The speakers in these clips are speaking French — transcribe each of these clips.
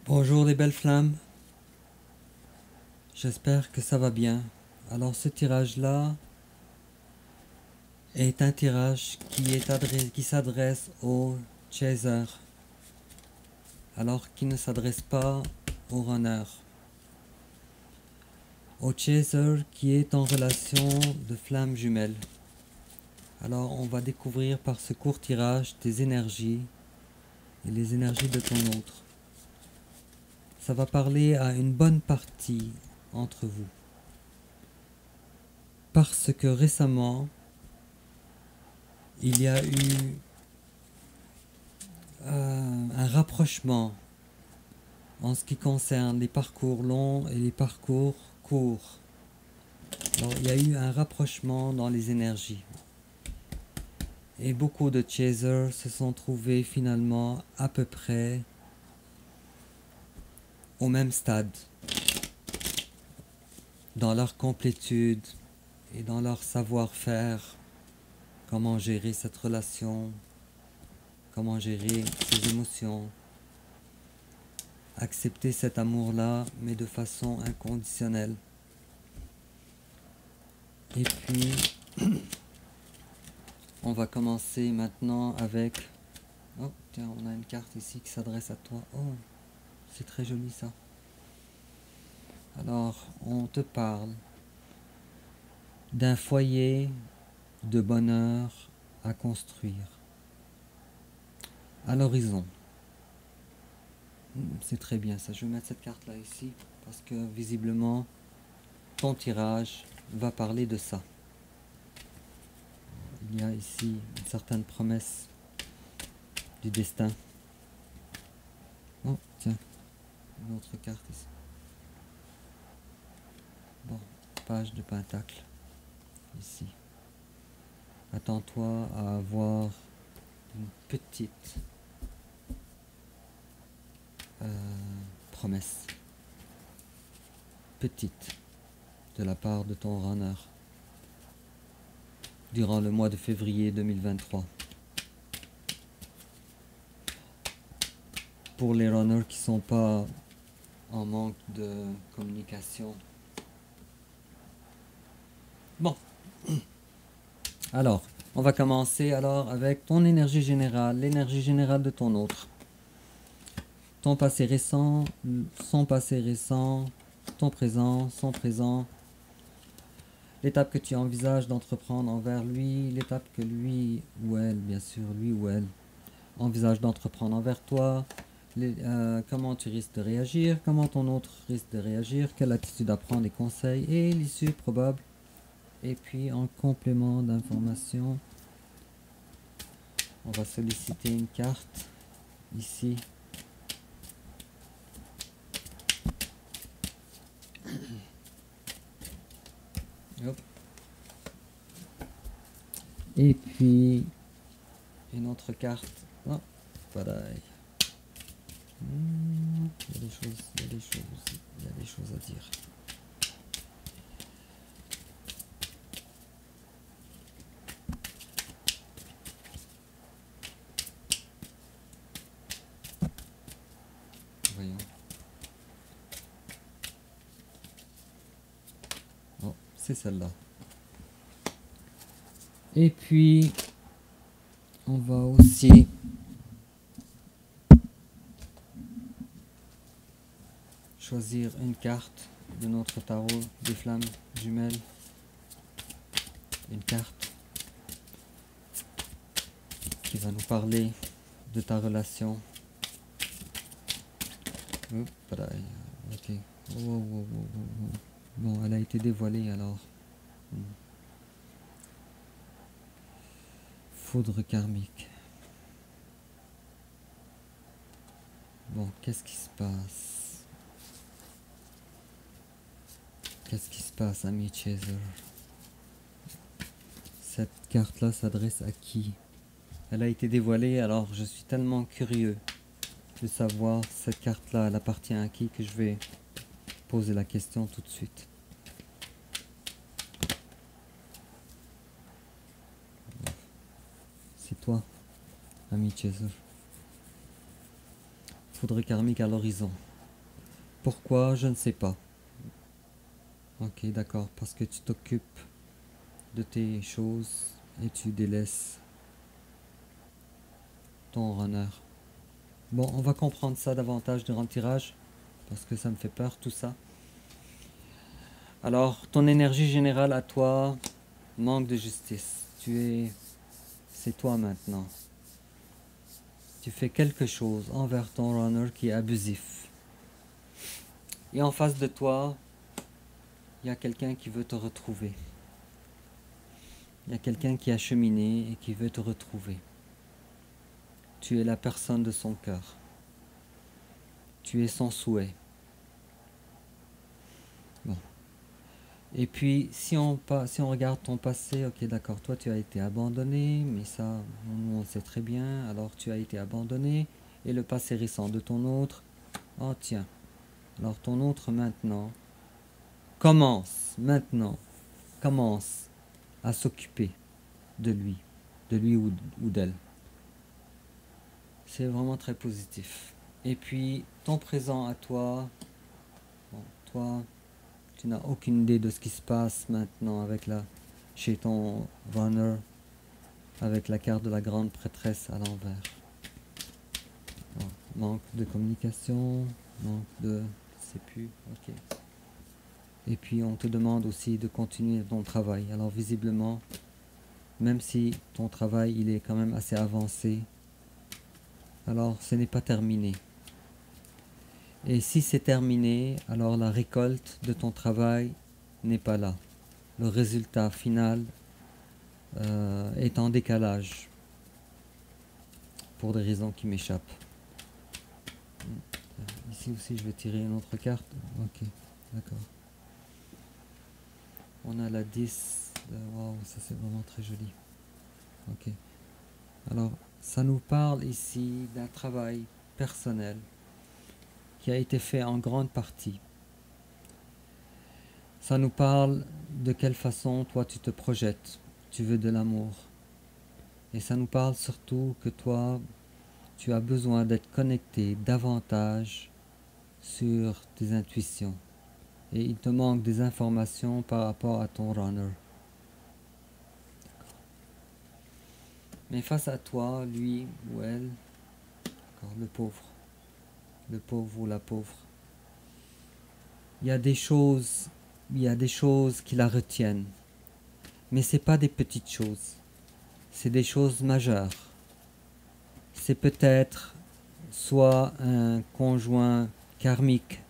Bonjour les belles flammes, j'espère que ça va bien. Alors ce tirage-là est un tirage qui s'adresse aux chasers, alors qui ne s'adresse pas aux runners. Au chaser qui est en relation de flammes jumelles. Alors on va découvrir par ce court tirage tes énergies et les énergies de ton autre. Ça va parler à une bonne partie entre vous. Parce que récemment, il y a eu un rapprochement en ce qui concerne les parcours longs et les parcours courts. Alors, il y a eu un rapprochement dans les énergies. Et beaucoup de chasers se sont trouvés finalement à peu près au même stade, dans leur complétude et dans leur savoir-faire, comment gérer cette relation, comment gérer ses émotions, accepter cet amour-là, mais de façon inconditionnelle. Et puis, on va commencer maintenant avec... Oh, tiens, on a une carte ici qui s'adresse à toi. Oh, c'est très joli ça. Alors, on te parle d'un foyer de bonheur à construire. À l'horizon. C'est très bien ça. Je vais mettre cette carte-là ici parce que visiblement, ton tirage va parler de ça. Il y a ici une certaine promesse du destin. Oh, tiens, une autre carte ici. Bon, page de pentacle, ici. Attends-toi à avoir une petite promesse. Petite, de la part de ton runner. Durant le mois de février 2023. Pour les runners qui ne sont pas en manque de communication. Bon. Alors, on va commencer alors avec ton énergie générale, l'énergie générale de ton autre. Ton passé récent, son passé récent, ton présent, son présent. L'étape que tu envisages d'entreprendre envers lui, l'étape que lui ou elle, bien sûr, lui ou elle, envisage d'entreprendre envers toi, comment tu risques de réagir, comment ton autre risque de réagir, quelle attitude à prendre, les conseils et l'issue probable. Et puis en complément d'information, on va solliciter une carte ici. Hop. Et puis une autre carte. Oh, pareil. Il y a des choses, il y a des choses aussi, il y a des choses à dire. Voyons. Oh, c'est celle-là. Et puis, on va aussi choisir une carte de notre tarot des flammes jumelles. Une carte qui va nous parler de ta relation. Oups, pareil. Ok. Oh, oh, oh, oh, oh. Bon, elle a été dévoilée alors. Foudre karmique. Bon, qu'est-ce qui se passe? Qu'est-ce qui se passe, ami Chaser? Cette carte-là s'adresse à qui? Elle a été dévoilée, alors je suis tellement curieux de savoir cette carte-là, elle appartient à qui, que je vais poser la question tout de suite. C'est toi, ami Chaser. Foudre karmique à l'horizon. Pourquoi? Je ne sais pas. Ok, d'accord, parce que tu t'occupes de tes choses et tu délaisses ton runner. Bon, on va comprendre ça davantage durant le tirage, parce que ça me fait peur tout ça. Alors, ton énergie générale à toi manque de justice. C'est toi maintenant. Tu fais quelque chose envers ton runner qui est abusif. Et en face de toi, il y a quelqu'un qui veut te retrouver. Il y a quelqu'un qui a cheminé et qui veut te retrouver. Tu es la personne de son cœur. Tu es son souhait. Bon. Et puis, si on regarde ton passé, ok, d'accord, toi tu as été abandonné, mais ça, on sait très bien, alors tu as été abandonné, et le passé récent de ton autre, oh tiens, alors ton autre maintenant, maintenant, commence à s'occuper de lui ou d'elle. C'est vraiment très positif. Et puis, ton présent à toi, bon, toi, tu n'as aucune idée de ce qui se passe maintenant chez ton runner, avec la carte de la grande prêtresse à l'envers. Bon, manque de communication, manque de... je sais plus, ok. Et puis on te demande aussi de continuer ton travail. Alors visiblement, même si ton travail il est quand même assez avancé, alors ce n'est pas terminé. Et si c'est terminé, alors la récolte de ton travail n'est pas là. Le résultat final est en décalage pour des raisons qui m'échappent. Ici aussi je vais tirer une autre carte. Ok, d'accord. On a la 10. Waouh, ça c'est vraiment très joli. Ok. Alors, ça nous parle ici d'un travail personnel qui a été fait en grande partie. Ça nous parle de quelle façon toi tu te projettes, tu veux de l'amour. Et ça nous parle surtout que toi, tu as besoin d'être connecté davantage sur tes intuitions. Et il te manque des informations par rapport à ton runner. Mais face à toi, lui ou elle, le pauvre ou la pauvre, il y a des choses qui la retiennent. Mais ce n'est pas des petites choses, c'est des choses majeures. C'est peut-être soit un conjoint karmique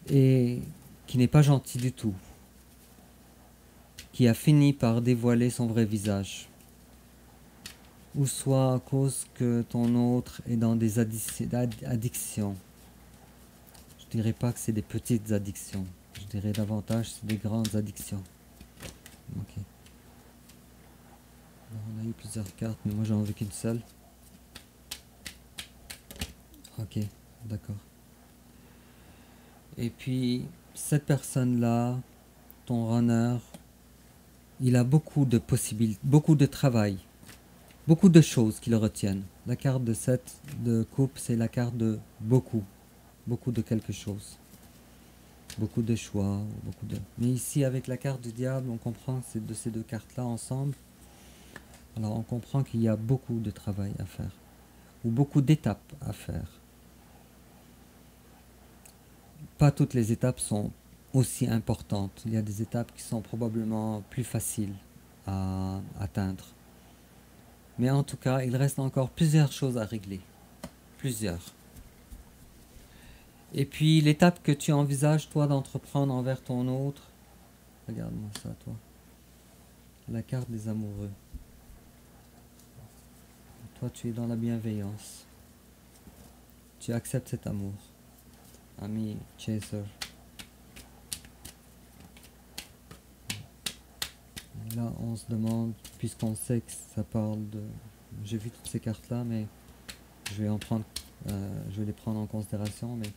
et qui n'est pas gentil du tout, qui a fini par dévoiler son vrai visage, ou soit à cause que ton autre est dans des addictions. Je dirais pas que c'est des petites addictions, je dirais davantage c'est des grandes addictions. Ok. Alors, on a eu plusieurs cartes, mais moi j'en veux qu'une seule. Ok, d'accord. Et puis, cette personne-là, ton runner, il a beaucoup de possibilités, beaucoup de travail, beaucoup de choses qui le retiennent. La carte de 7 de coupe, c'est la carte de beaucoup de quelque chose. Beaucoup de choix, Mais ici, avec la carte du diable, on comprend de ces deux cartes-là ensemble. Alors, on comprend qu'il y a beaucoup de travail à faire, ou beaucoup d'étapes à faire. Pas toutes les étapes sont aussi importantes. Il y a des étapes qui sont probablement plus faciles à atteindre. Mais en tout cas, il reste encore plusieurs choses à régler. Plusieurs. Et puis, l'étape que tu envisages, toi, d'entreprendre envers ton autre, regarde-moi ça, toi. La carte des amoureux. Toi, tu es dans la bienveillance. Tu acceptes cet amour. Ami Chaser. Et là, on se demande, puisqu'on sait que ça parle de... J'ai vu toutes ces cartes-là, mais je vais les prendre en considération. Mais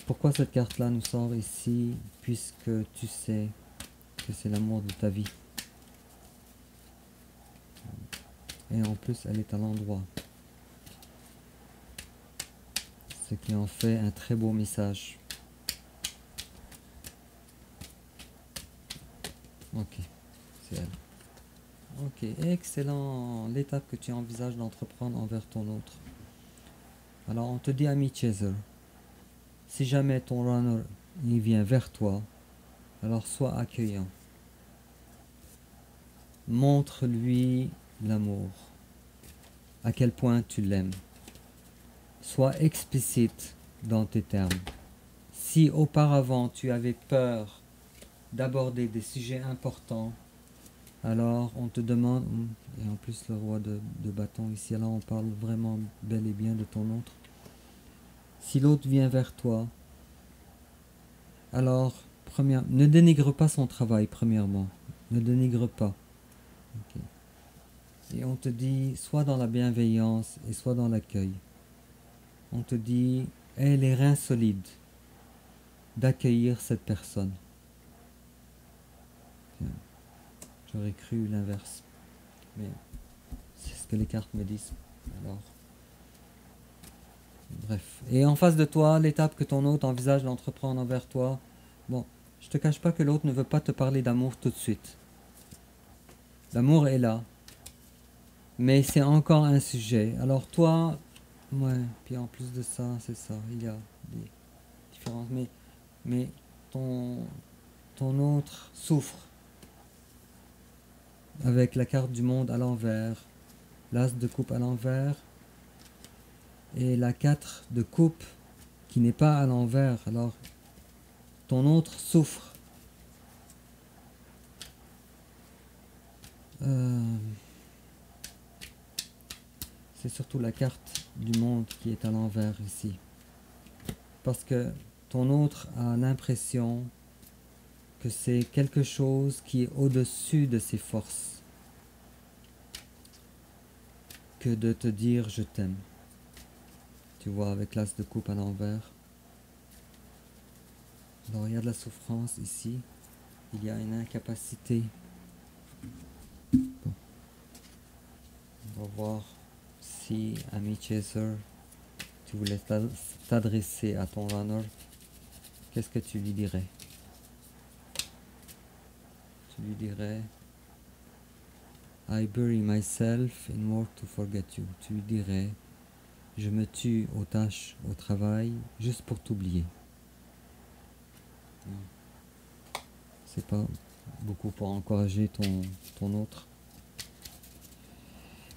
pourquoi cette carte-là nous sort ici, puisque tu sais que c'est l'amour de ta vie. Et en plus, elle est à l'endroit. Ce qui en fait un très beau message. Ok, c'est elle. Ok, excellent. L'étape que tu envisages d'entreprendre envers ton autre. Alors on te dit, ami Chaser, si jamais ton runner il vient vers toi, alors sois accueillant. Montre-lui l'amour. À quel point tu l'aimes. Sois explicite dans tes termes. Si auparavant tu avais peur d'aborder des sujets importants, alors on te demande, et en plus le roi de bâton ici, alors on parle vraiment bel et bien de ton autre. Si l'autre vient vers toi, alors ne dénigre pas son travail premièrement. Ne dénigre pas. Okay. Et on te dit, soit dans la bienveillance et soit dans l'accueil. On te dit, aie les reins solides d'accueillir cette personne. J'aurais cru l'inverse, mais c'est ce que les cartes me disent. Alors, bref. Et en face de toi, l'étape que ton hôte envisage d'entreprendre envers toi, bon, je te cache pas que l'autre ne veut pas te parler d'amour tout de suite. L'amour est là, mais c'est encore un sujet. Alors toi, ouais, puis en plus de ça, c'est ça, il y a des différences, mais ton autre souffre avec la carte du monde à l'envers, l'as de coupe à l'envers et la 4 de coupe qui n'est pas à l'envers. Alors ton autre souffre. C'est surtout la carte du monde qui est à l'envers ici. Parce que ton autre a l'impression que c'est quelque chose qui est au-dessus de ses forces que de te dire je t'aime. Tu vois, avec l'as de coupe à l'envers. Alors il y a de la souffrance ici. Il y a une incapacité. Bon. On va voir si, ami Chaser, tu voulais t'adresser à ton runner. Qu'est-ce que tu lui dirais? Tu lui dirais I bury myself in work to forget you. Tu lui dirais je me tue aux tâches, au travail, juste pour t'oublier. C'est pas beaucoup pour encourager ton autre.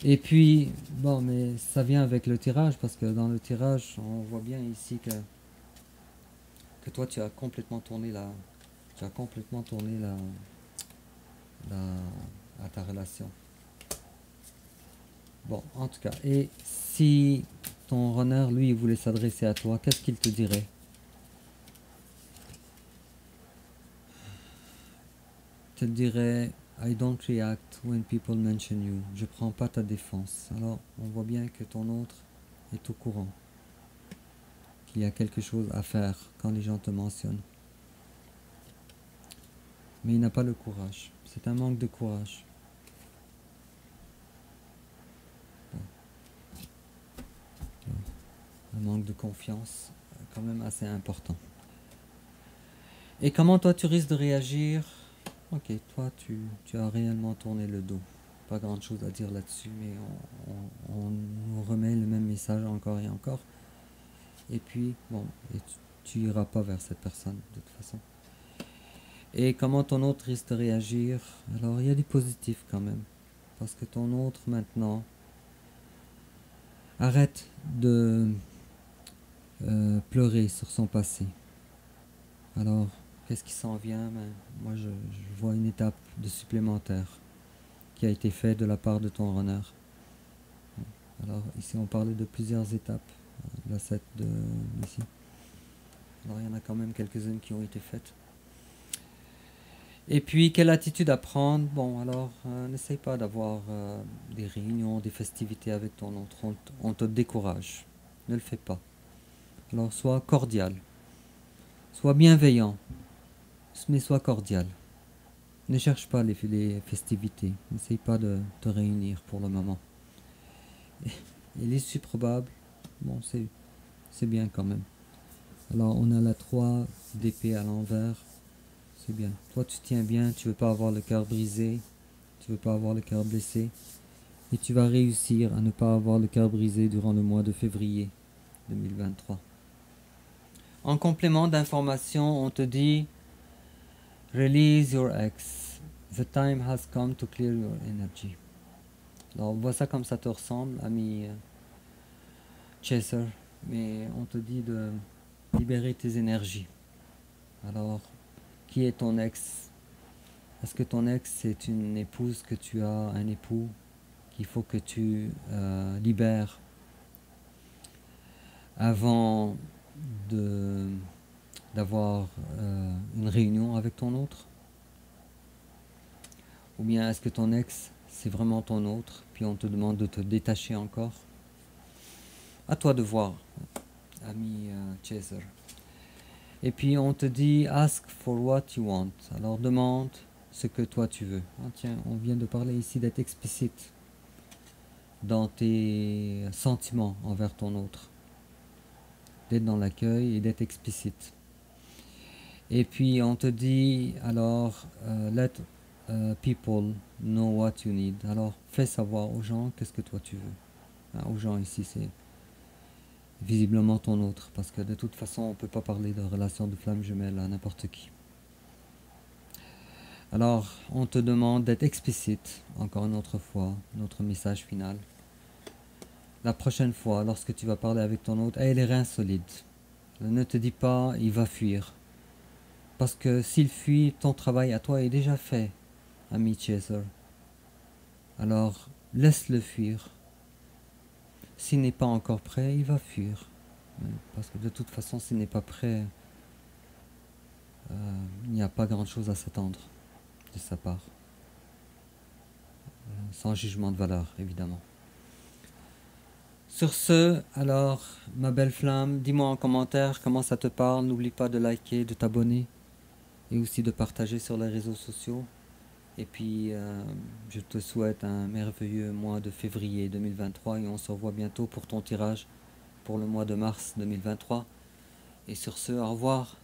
Et puis, bon, mais ça vient avec le tirage, parce que dans le tirage, on voit bien ici que toi, tu as complètement tourné à ta relation. Bon, en tout cas, et si ton runner, lui, voulait s'adresser à toi, qu'est-ce qu'il te dirait? Il te dirait I don't react when people mention you. Je prends pas ta défense. Alors, on voit bien que ton autre est au courant qu'il y a quelque chose à faire quand les gens te mentionnent. Mais il n'a pas le courage. C'est un manque de courage. Un manque de confiance, quand même assez important. Et comment toi tu risques de réagir? Ok, toi tu as réellement tourné le dos. Pas grand chose à dire là-dessus, mais on nous remet le même message encore et encore. Et puis, bon, et tu iras pas vers cette personne de toute façon. Et comment ton autre risque de réagir? Alors il y a du positif quand même. Parce que ton autre maintenant arrête de pleurer sur son passé. Alors, qu'est-ce qui s'en vient? Moi, je vois une étape de supplémentaire qui a été faite de la part de ton runner. Alors, ici, on parlait de plusieurs étapes. La 7 ici. Alors, il y en a quand même quelques-unes qui ont été faites. Et puis, quelle attitude à prendre? Bon, alors, n'essaye pas d'avoir des réunions, des festivités avec ton autre. On te décourage. Ne le fais pas. Alors, sois cordial. Sois bienveillant. Mais sois cordial. Ne cherche pas les festivités. N'essaye pas de te réunir pour le moment. Et l'issue probable, bon, C'est bien quand même. Alors on a la 3 d'épée à l'envers. C'est bien. Toi tu tiens bien, tu veux pas avoir le cœur brisé, tu veux pas avoir le cœur blessé. Et tu vas réussir à ne pas avoir le cœur brisé durant le mois de février 2023. En complément d'information, on te dit Release your ex. The time has come to clear your energy. Alors, on voit ça comme ça te ressemble, ami Chaser. Mais on te dit de libérer tes énergies. Alors, qui est ton ex? Est-ce que ton ex c'est une épouse que tu as, un époux qu'il faut que tu libères avant d'avoir une réunion avec ton autre? Ou bien est-ce que ton ex c'est vraiment ton autre, puis on te demande de te détacher encore? À toi de voir, ami Chaser. Et puis on te dit ask for what you want. Alors demande ce que toi tu veux. Ah, tiens, on vient de parler ici d'être explicite dans tes sentiments envers ton autre, d'être dans l'accueil et d'être explicite. Et puis on te dit alors let people know what you need. Alors fais savoir aux gens qu'est-ce que toi tu veux. Aux gens ici c'est visiblement ton autre, parce que de toute façon on ne peut pas parler de relation de flamme jumelle à n'importe qui. Alors on te demande d'être explicite, encore une autre fois, notre message final. La prochaine fois, lorsque tu vas parler avec ton autre, aie les reins solides. Ne te dis pas il va fuir, parce que s'il fuit, ton travail à toi est déjà fait, ami Chaser. Alors laisse-le fuir. S'il n'est pas encore prêt, il va fuir. Parce que de toute façon, s'il n'est pas prêt, il n'y a pas grand-chose à s'attendre de sa part. Sans jugement de valeur, évidemment. Sur ce, alors, ma belle flamme, dis-moi en commentaire comment ça te parle. N'oublie pas de liker, de t'abonner et aussi de partager sur les réseaux sociaux. Et puis, je te souhaite un merveilleux mois de février 2023 et on se revoit bientôt pour ton tirage pour le mois de mars 2023. Et sur ce, au revoir.